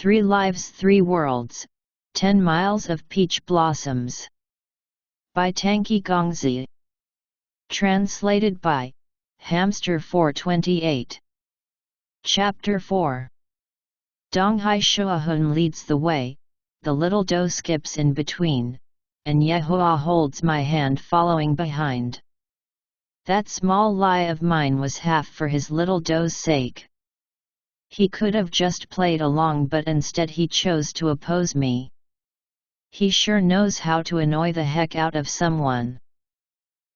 3 Lives 3 Worlds, 10 Miles of Peach Blossoms. By Tangqi Gongzi. Translated by Hamster 428. Chapter 4. Donghai Shuahun leads the way, the little doe skips in between, and Yehua holds my hand following behind. That small lie of mine was half for his little doe's sake. He could have just played along, but instead he chose to oppose me. He sure knows how to annoy the heck out of someone.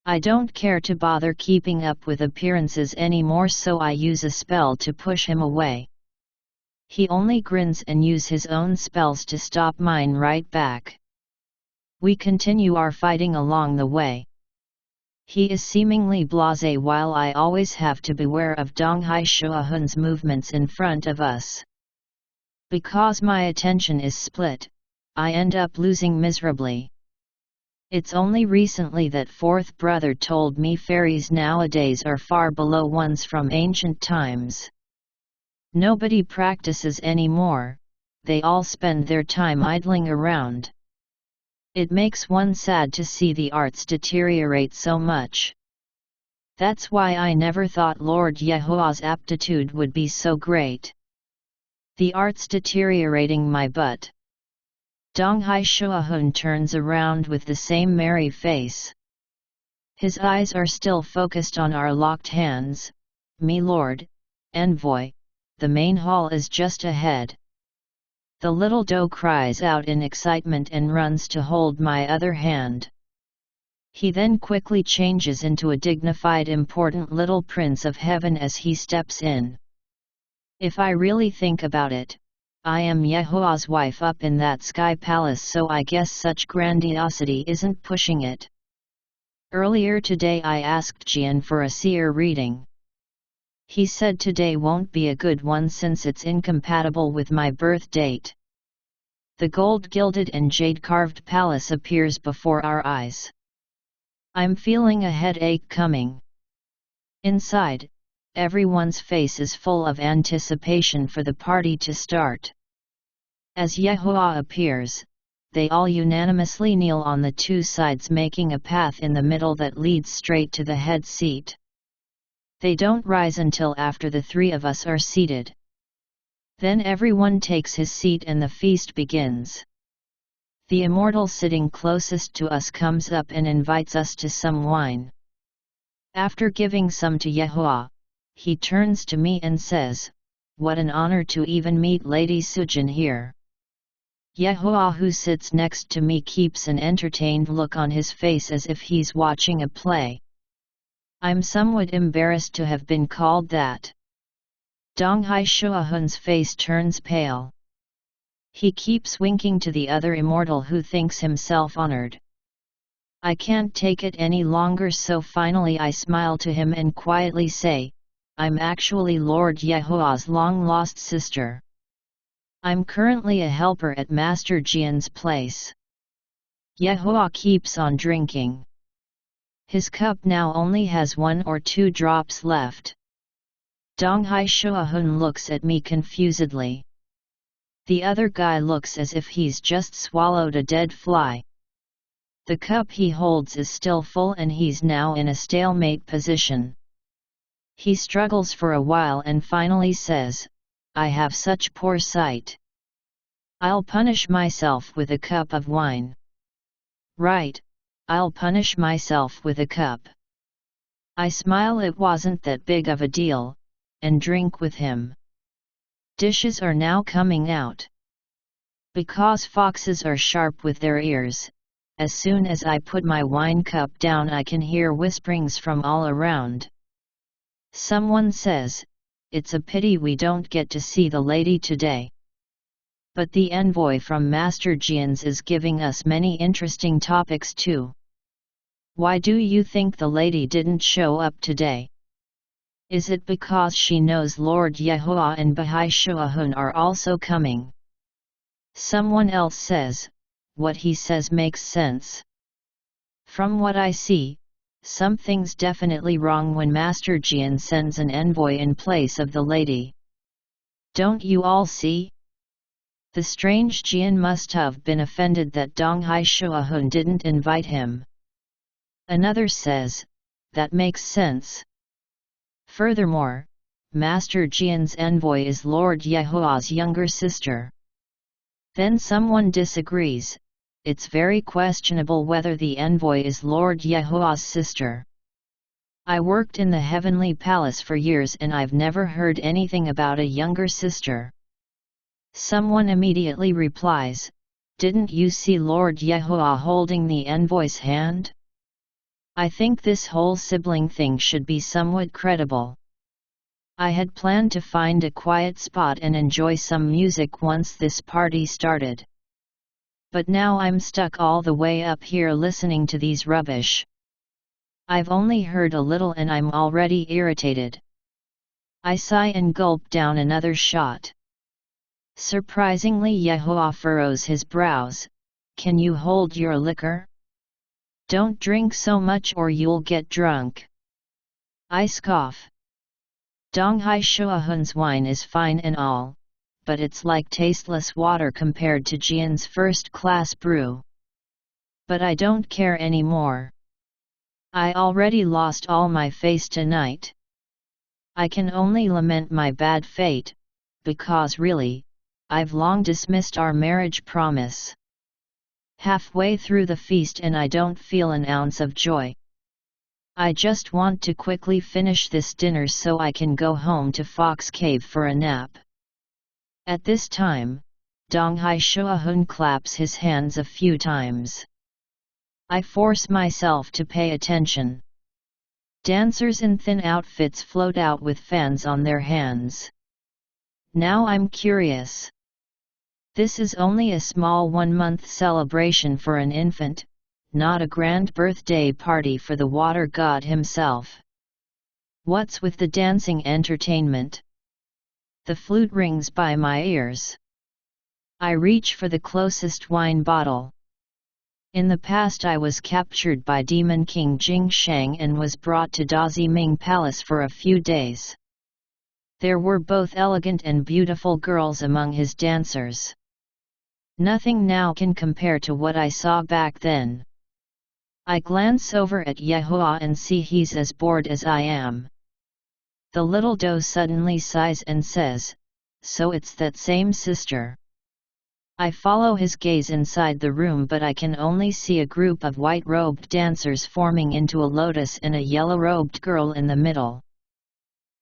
I don't care to bother keeping up with appearances anymore, so I use a spell to push him away. He only grins and uses his own spells to stop mine right back. We continue our fighting along the way. He is seemingly blasé while I always have to beware of Donghai Shuahun's movements in front of us. Because my attention is split, I end up losing miserably. It's only recently that fourth brother told me fairies nowadays are far below ones from ancient times. Nobody practices anymore, they all spend their time idling around. It makes one sad to see the arts deteriorate so much. That's why I never thought Lord Yehua's aptitude would be so great. The arts deteriorating my butt. Donghai Shuahun turns around with the same merry face. His eyes are still focused on our locked hands. Me lord, envoy, the main hall is just ahead. The little doe cries out in excitement and runs to hold my other hand. He then quickly changes into a dignified, important little prince of heaven as he steps in. If I really think about it, I am Yehua's wife up in that sky palace, so I guess such grandiosity isn't pushing it. Earlier today I asked Jian for a seer reading. He said today won't be a good one since it's incompatible with my birth date. The gold-gilded and jade-carved palace appears before our eyes. I'm feeling a headache coming. Inside, everyone's face is full of anticipation for the party to start. As Yehua appears, they all unanimously kneel on the two sides, making a path in the middle that leads straight to the head seat. They don't rise until after the three of us are seated. Then everyone takes his seat and the feast begins. The immortal sitting closest to us comes up and invites us to some wine. After giving some to Yehua, he turns to me and says, "What an honor to even meet Lady Sujin here." Yehua, who sits next to me, keeps an entertained look on his face as if he's watching a play. I'm somewhat embarrassed to have been called that. Donghai Shuahun's face turns pale. He keeps winking to the other immortal, who thinks himself honored. I can't take it any longer, so finally I smile to him and quietly say, "I'm actually Lord Yehua's long-lost sister. I'm currently a helper at Master Jian's place." Yehua keeps on drinking. His cup now only has 1 or 2 drops left. Donghai Shuahun looks at me confusedly. The other guy looks as if he's just swallowed a dead fly. The cup he holds is still full and he's now in a stalemate position. He struggles for a while and finally says, "I have such poor sight. I'll punish myself with a cup of wine." "Right, I'll punish myself with a cup." I smile, it wasn't that big of a deal, and drink with him. Dishes are now coming out. Because foxes are sharp with their ears, as soon as I put my wine cup down I can hear whisperings from all around. Someone says, "It's a pity we don't get to see the lady today." But the envoy from Master Jian's is giving us many interesting topics too. Why do you think the lady didn't show up today? Is it because she knows Lord Yehua and Bahai Shuahun are also coming? Someone else says, "What he says makes sense. From what I see, something's definitely wrong when Master Jian sends an envoy in place of the lady. Don't you all see? The strange Jian must have been offended that Donghai Shuahun didn't invite him. Another says, that makes sense. Furthermore, Master Jian's envoy is Lord Yehua's younger sister. Then someone disagrees, it's very questionable whether the envoy is Lord Yehua's sister. I worked in the Heavenly Palace for years and I've never heard anything about a younger sister. Someone immediately replies, didn't you see Lord Yehua holding the envoy's hand? I think this whole sibling thing should be somewhat credible. I had planned to find a quiet spot and enjoy some music once this party started. But now I'm stuck all the way up here listening to these rubbish. I've only heard a little and I'm already irritated. I sigh and gulp down another shot. Surprisingly, Yehua furrows his brows. Can you hold your liquor? Don't drink so much or you'll get drunk. I scoff. Donghai Shuahun's wine is fine and all, but it's like tasteless water compared to Jian's first-class brew. But I don't care anymore. I already lost all my face tonight. I can only lament my bad fate, because really, I've long dismissed our marriage promise. Halfway through the feast and I don't feel an ounce of joy. I just want to quickly finish this dinner so I can go home to Fox Cave for a nap. At this time, Donghai Shuahun claps his hands a few times. I force myself to pay attention. Dancers in thin outfits float out with fans on their hands. Now I'm curious. This is only a small 1-month celebration for an infant, not a grand birthday party for the water god himself. What's with the dancing entertainment? The flute rings by my ears. I reach for the closest wine bottle. In the past I was captured by Demon King Jing Shang and was brought to Dazi Ming Palace for a few days. There were both elegant and beautiful girls among his dancers. Nothing now can compare to what I saw back then. I glance over at Yehua and see he's as bored as I am. The little doe suddenly sighs and says, so it's that same sister. I follow his gaze inside the room but I can only see a group of white-robed dancers forming into a lotus and a yellow-robed girl in the middle.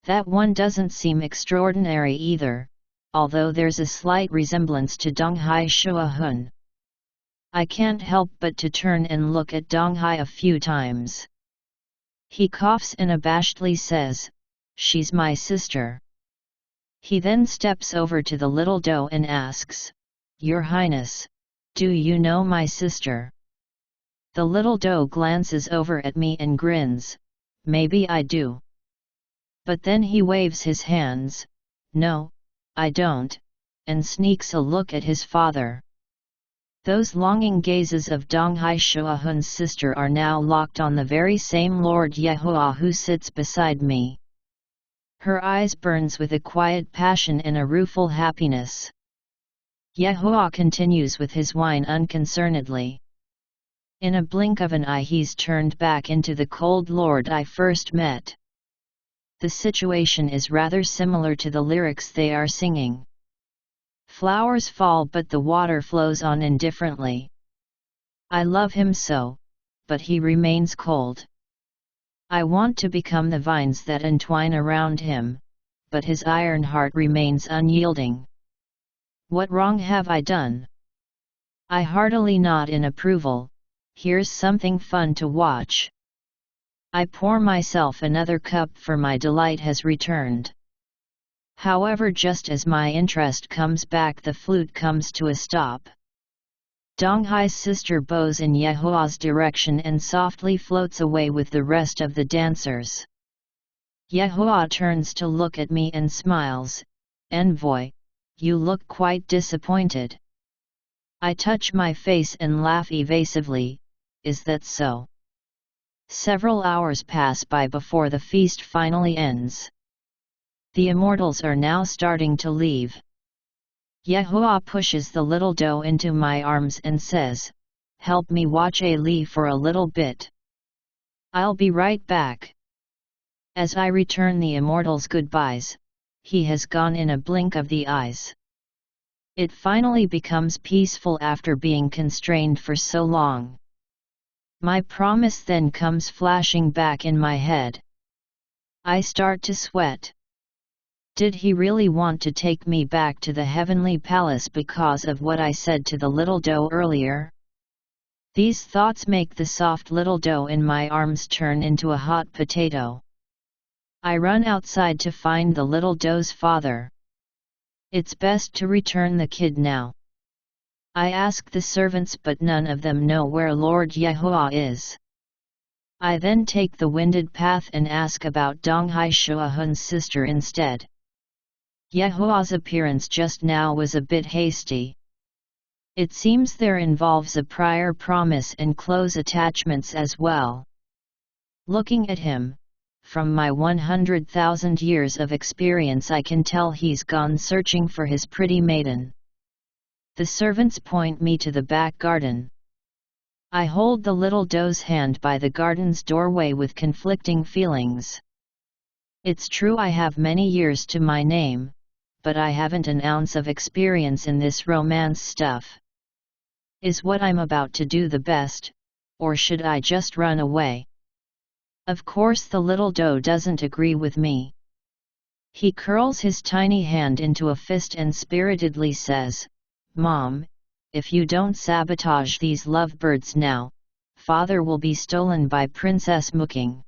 That one doesn't seem extraordinary either, although there's a slight resemblance to Donghai Shuahun. I can't help but to turn and look at Donghai a few times. He coughs and abashedly says, she's my sister. He then steps over to the little doe and asks, Your Highness, do you know my sister? The little doe glances over at me and grins, maybe I do. But then he waves his hands, no, I don't, and sneaks a look at his father. Those longing gazes of Donghai Shuahun's sister are now locked on the very same Lord Yehua who sits beside me. Her eyes burns with a quiet passion and a rueful happiness. Yehua continues with his wine unconcernedly. In a blink of an eye he's turned back into the cold lord I first met. The situation is rather similar to the lyrics they are singing. Flowers fall but the water flows on indifferently. I love him so, but he remains cold. I want to become the vines that entwine around him, but his iron heart remains unyielding. What wrong have I done? I heartily nod in approval. Here's something fun to watch. I pour myself another cup for my delight has returned. However, just as my interest comes back the flute comes to a stop. Donghai's sister bows in Yehua's direction and softly floats away with the rest of the dancers. Yehua turns to look at me and smiles, Envoy, you look quite disappointed. I touch my face and laugh evasively, is that so? Several hours pass by before the feast finally ends. The immortals are now starting to leave. Yehua pushes the little doe into my arms and says, "Help me watch Ali for a little bit. I'll be right back." As I return the immortal's goodbyes, he has gone in a blink of the eyes. It finally becomes peaceful after being constrained for so long. My promise then comes flashing back in my head. I start to sweat. Did he really want to take me back to the heavenly palace because of what I said to the little doe earlier? These thoughts make the soft little doe in my arms turn into a hot potato. I run outside to find the little doe's father. It's best to return the kid now. I ask the servants, but none of them know where Lord Yehua is. I then take the winded path and ask about Tangqi Gongzi's sister instead. Yehua's appearance just now was a bit hasty. It seems there involves a prior promise and close attachments as well. Looking at him, from my 100,000 years of experience I can tell he's gone searching for his pretty maiden. The servants point me to the back garden. I hold the little doe's hand by the garden's doorway with conflicting feelings. It's true I have many years to my name, but I haven't an ounce of experience in this romance stuff. Is what I'm about to do the best, or should I just run away? Of course the little doe doesn't agree with me. He curls his tiny hand into a fist and spiritedly says, "Mom, if you don't sabotage these lovebirds now, father will be stolen by Princess Muking."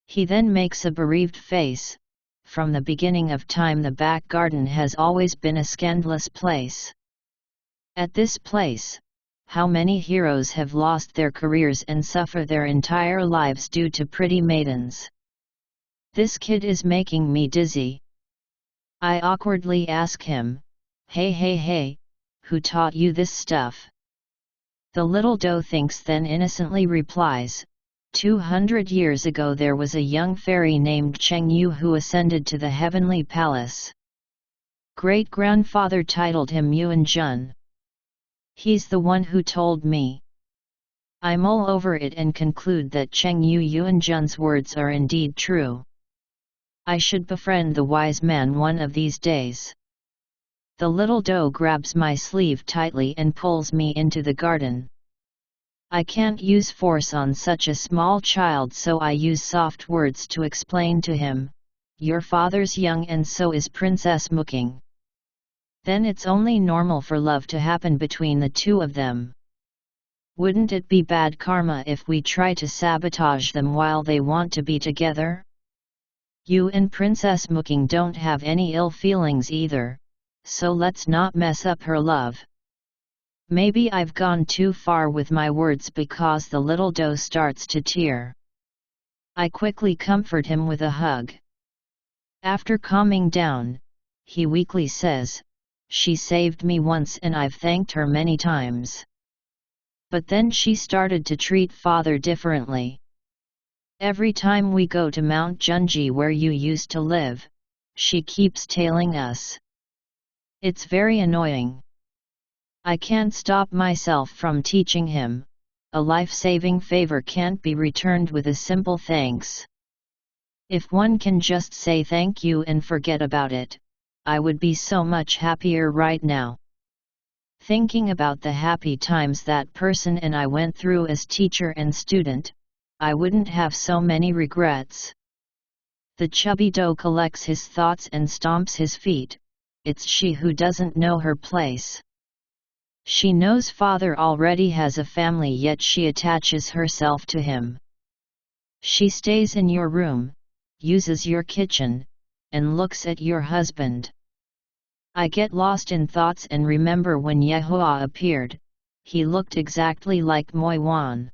He then makes a bereaved face. From the beginning of time the back garden has always been a scandalous place. At this place, how many heroes have lost their careers and suffer their entire lives due to pretty maidens? This kid is making me dizzy. I awkwardly ask him, Hey, who taught you this stuff?" The little doe thinks then innocently replies, 200 years ago there was a young fairy named Cheng Yu who ascended to the heavenly palace. Great-grandfather titled him Yuan Jun. He's the one who told me. I mull over it and conclude that Cheng Yu Yuan Jun's words are indeed true. I should befriend the wise man one of these days. The little doe grabs my sleeve tightly and pulls me into the garden. I can't use force on such a small child, so I use soft words to explain to him, "Your father's young and so is Princess Muking. Then it's only normal for love to happen between the two of them. Wouldn't it be bad karma if we try to sabotage them while they want to be together? You and Princess Muking don't have any ill feelings either, so let's not mess up her love." Maybe I've gone too far with my words because the little doe starts to tear. I quickly comfort him with a hug. After calming down, he weakly says, "She saved me once and I've thanked her many times. But then she started to treat father differently. Every time we go to Mount Junji where you used to live, she keeps tailing us. It's very annoying. I can't stop myself from teaching him. A life-saving favor can't be returned with a simple thanks. If one can just say thank you and forget about it, I would be so much happier right now." Thinking about the happy times that person and I went through as teacher and student, I wouldn't have so many regrets. The chubby doe collects his thoughts and stomps his feet. It's she who doesn't know her place. She knows father already has a family, yet she attaches herself to him. She stays in your room, uses your kitchen, and looks at your husband. I get lost in thoughts and remember when Yehua appeared, he looked exactly like Moi Wan.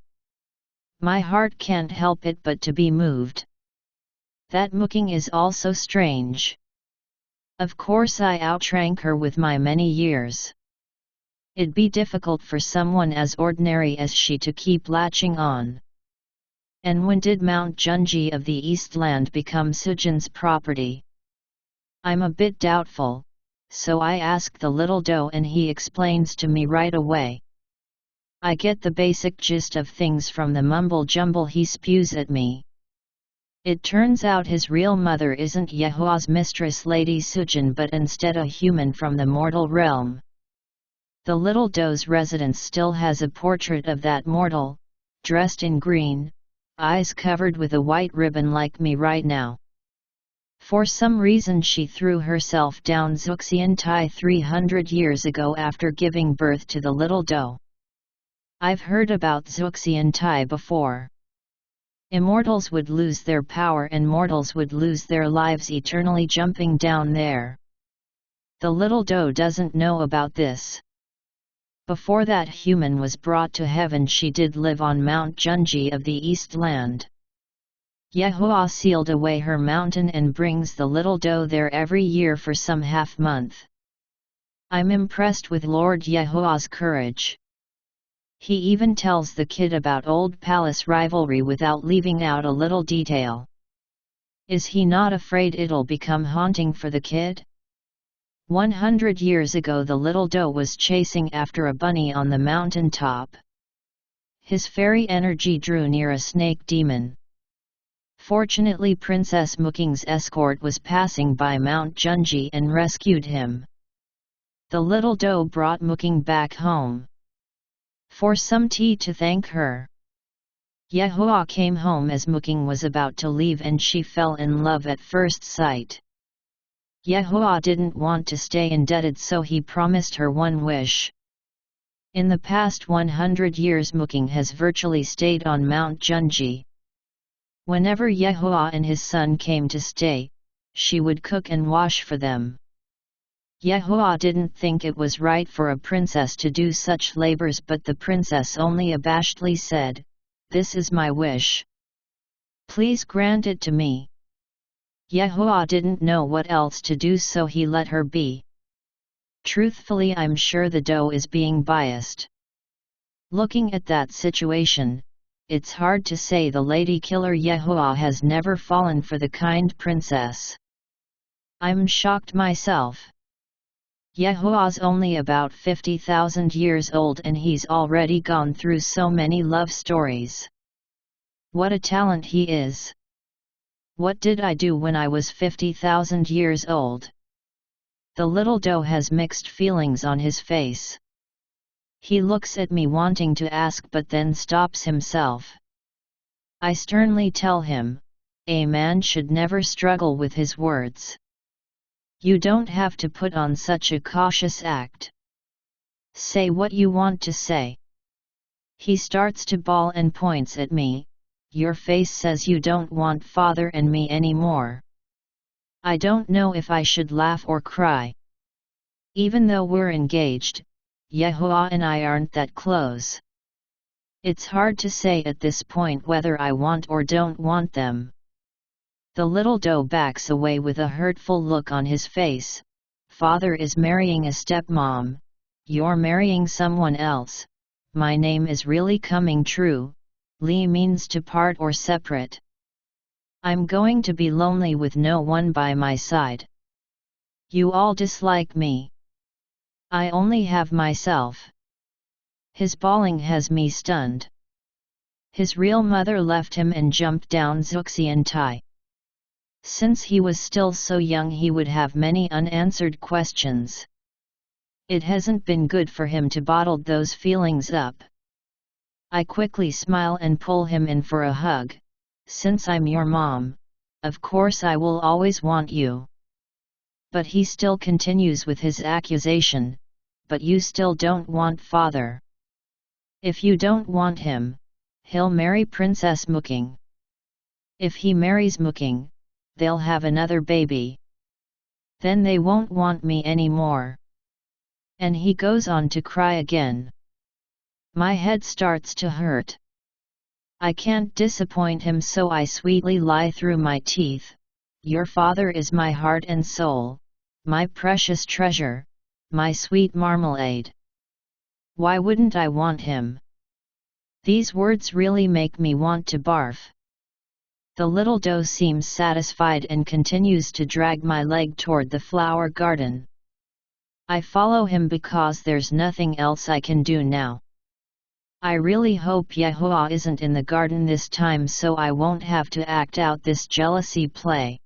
My heart can't help it but to be moved. That Muking is also strange. Of course I outrank her with my many years. It'd be difficult for someone as ordinary as she to keep latching on. And when did Mount Junji of the Eastland become Sujin's property? I'm a bit doubtful, so I ask the little doe and he explains to me right away. I get the basic gist of things from the mumble-jumble he spews at me. It turns out his real mother isn't Yehua's mistress Lady Sujin but instead a human from the mortal realm. The little doe's residence still has a portrait of that mortal, dressed in green, eyes covered with a white ribbon like me right now. For some reason she threw herself down Zuxiantai 300 years ago after giving birth to the little doe. I've heard about Zuxiantai before. Immortals would lose their power and mortals would lose their lives eternally jumping down there. The little doe doesn't know about this. Before that human was brought to heaven she did live on Mount Junji of the East Land. Yehua sealed away her mountain and brings the little doe there every year for some half-month. I'm impressed with Lord Yehua's courage. He even tells the kid about old palace rivalry without leaving out a little detail. Is he not afraid it'll become haunting for the kid? 100 years ago the little doe was chasing after a bunny on the mountain top. His fairy energy drew near a snake demon. Fortunately Princess Muking's escort was passing by Mount Junji and rescued him. The little doe brought Muking back home. For some tea to thank her. Yehua came home as Muking was about to leave and she fell in love at first sight. Yehua didn't want to stay indebted so he promised her one wish. In the past 100 years Muking has virtually stayed on Mount Junji. Whenever Yehua and his son came to stay, she would cook and wash for them. Yehua didn't think it was right for a princess to do such labors but the princess only abashedly said, "This is my wish. Please grant it to me." Yehua didn't know what else to do so he let her be. Truthfully I'm sure the doe is being biased. Looking at that situation, it's hard to say the lady killer Yehua has never fallen for the kind princess. I'm shocked myself. Yehua's only about 50,000 years old and he's already gone through so many love stories. What a talent he is! What did I do when I was 50,000 years old? The little doe has mixed feelings on his face. He looks at me wanting to ask but then stops himself. I sternly tell him, a man should never struggle with his words. You don't have to put on such a cautious act. Say what you want to say. He starts to bawl and points at me. Your face says you don't want father and me anymore. I don't know if I should laugh or cry. Even though we're engaged, Yehua and I aren't that close. It's hard to say at this point whether I want or don't want them. The little doe backs away with a hurtful look on his face. Father is marrying a stepmom. You're marrying someone else. My name is really coming true. Li means to part or separate. I'm going to be lonely with no one by my side. You all dislike me. I only have myself. His bawling has me stunned. His real mother left him and jumped down Zuxiantai. Since he was still so young he would have many unanswered questions. It hasn't been good for him to bottle those feelings up. I quickly smile and pull him in for a hug. Since I'm your mom, of course I will always want you. But he still continues with his accusation, but you still don't want father. If you don't want him, he'll marry Princess Muking. If he marries Muking, they'll have another baby. Then they won't want me anymore. And he goes on to cry again. My head starts to hurt. I can't disappoint him so I sweetly lie through my teeth. Your father is my heart and soul, my precious treasure, my sweet marmalade. Why wouldn't I want him? These words really make me want to barf. The little doe seems satisfied and continues to drag my leg toward the flower garden. I follow him because there's nothing else I can do now. I really hope Yehua isn't in the garden this time so I won't have to act out this jealousy play.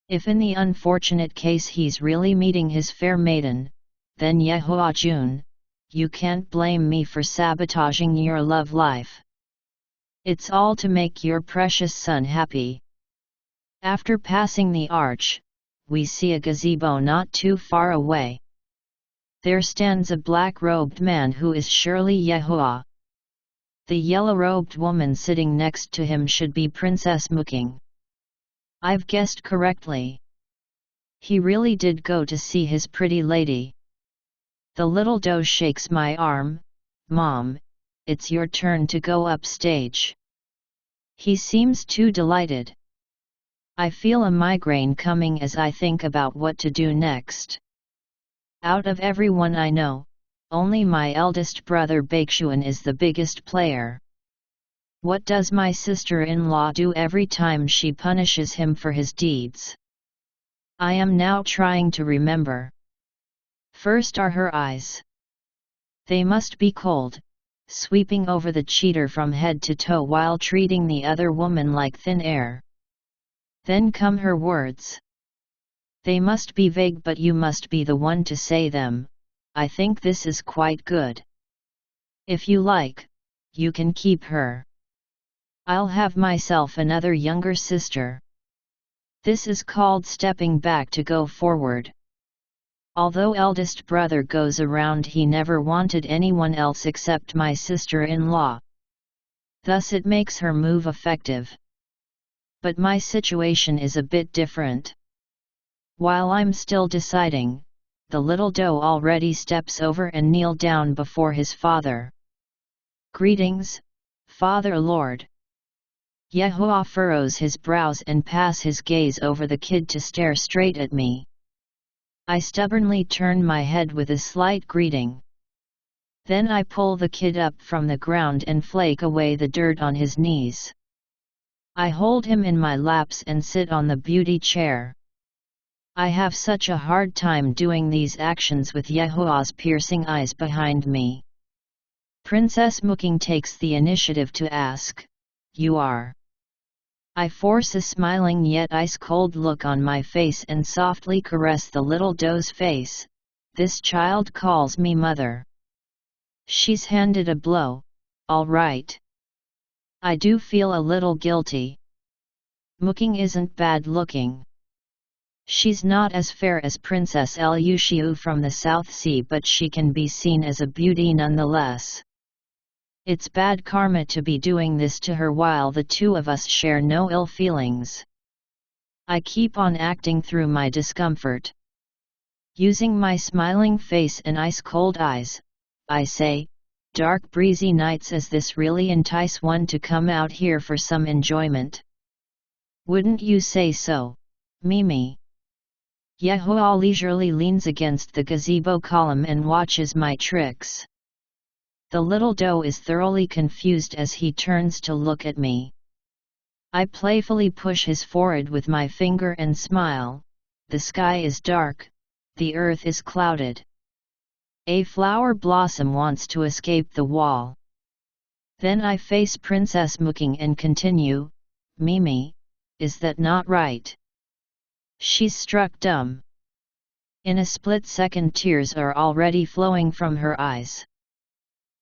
If in the unfortunate case he's really meeting his fair maiden, then Yehua Jun, you can't blame me for sabotaging your love life. It's all to make your precious son happy. After passing the arch, we see a gazebo not too far away. There stands a black-robed man who is surely Yehua. The yellow-robed woman sitting next to him should be Princess Muking. I've guessed correctly. He really did go to see his pretty lady. The little doe shakes my arm. Mom, it's your turn to go upstage. He seems too delighted. I feel a migraine coming as I think about what to do next. Out of everyone I know, only my eldest brother Baeksuan is the biggest player. What does my sister-in-law do every time she punishes him for his deeds? I am now trying to remember. First are her eyes. They must be cold, sweeping over the cheater from head to toe while treating the other woman like thin air. Then come her words. They must be vague but you must be the one to say them. I think this is quite good. If you like, you can keep her. I'll have myself another younger sister. This is called stepping back to go forward. Although eldest brother goes around, he never wanted anyone else except my sister-in-law. Thus it makes her move effective. But my situation is a bit different. While I'm still deciding, the little doe already steps over and kneel down before his father. Greetings, Father Lord. Yehua furrows his brows and pass his gaze over the kid to stare straight at me. I stubbornly turn my head with a slight greeting. Then I pull the kid up from the ground and flake away the dirt on his knees. I hold him in my laps and sit on the beauty chair. I have such a hard time doing these actions with Yehua's piercing eyes behind me. Princess Muking takes the initiative to ask, "You are?" I force a smiling yet ice-cold look on my face and softly caress the little doe's face. This child calls me mother. She's handed a blow, all right. I do feel a little guilty. Muking isn't bad looking. She's not as fair as Princess Elushiu from the South Sea, but she can be seen as a beauty nonetheless. It's bad karma to be doing this to her while the two of us share no ill feelings. I keep on acting through my discomfort. Using my smiling face and ice-cold eyes, I say, "Dark breezy nights as this really entice one to come out here for some enjoyment. Wouldn't you say so, Mimi?" Yehua leisurely leans against the gazebo column and watches my tricks. The little doe is thoroughly confused as he turns to look at me. I playfully push his forehead with my finger and smile. The sky is dark, the earth is clouded. A flower blossom wants to escape the wall. Then I face Princess Muking and continue, "Mimi, is that not right?" She's struck dumb. In a split second tears are already flowing from her eyes.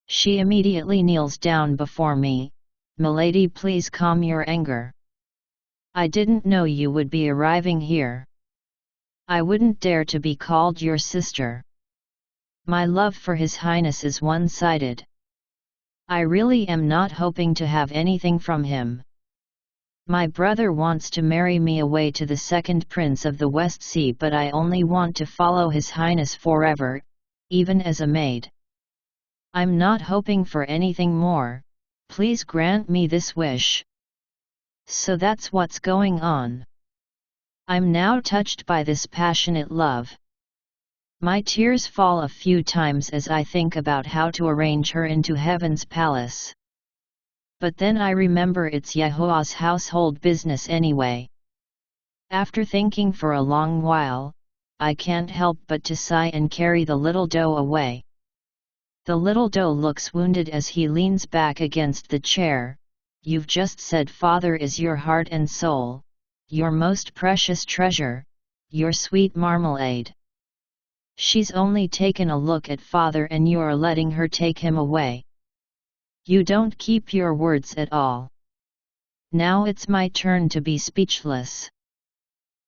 She immediately kneels down before me. "Milady, please calm your anger. I didn't know you would be arriving here. I wouldn't dare to be called your sister. My love for His Highness is one-sided. I really am not hoping to have anything from him. My brother wants to marry me away to the second prince of the West Sea, but I only want to follow His Highness forever, even as a maid. I'm not hoping for anything more. Please grant me this wish." So that's what's going on. I'm now touched by this passionate love. My tears fall a few times as I think about how to arrange her into heaven's palace. But then I remember it's Yehua's household business anyway. After thinking for a long while, I can't help but to sigh and carry the little doe away. The little doe looks wounded as he leans back against the chair. You've just said father is your heart and soul, your most precious treasure, your sweet marmalade. She's only taken a look at father and you're letting her take him away. You don't keep your words at all. Now it's my turn to be speechless.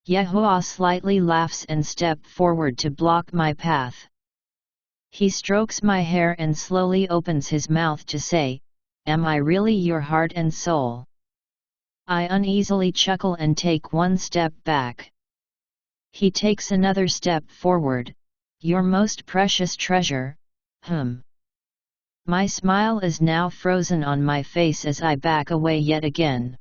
Yehua slightly laughs and steps forward to block my path. He strokes my hair and slowly opens his mouth to say, "Am I really your heart and soul?" I uneasily chuckle and take one step back. He takes another step forward. "Your most precious treasure, My smile is now frozen on my face as I back away yet again.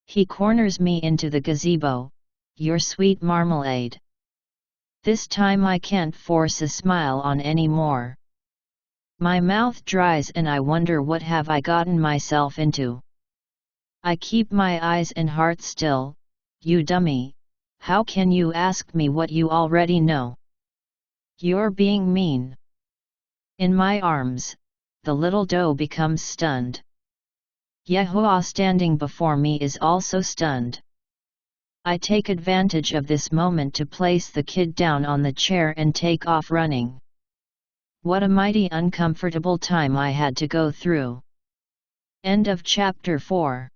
He corners me into the gazebo. "Your sweet marmalade." This time I can't force a smile on any more. My mouth dries and I wonder what have I gotten myself into. I keep my eyes and heart still. "You dummy, how can you ask me what you already know? You're being mean." In my arms, the little doe becomes stunned. Yehua standing before me is also stunned. I take advantage of this moment to place the kid down on the chair and take off running. What a mighty uncomfortable time I had to go through. End of chapter 4.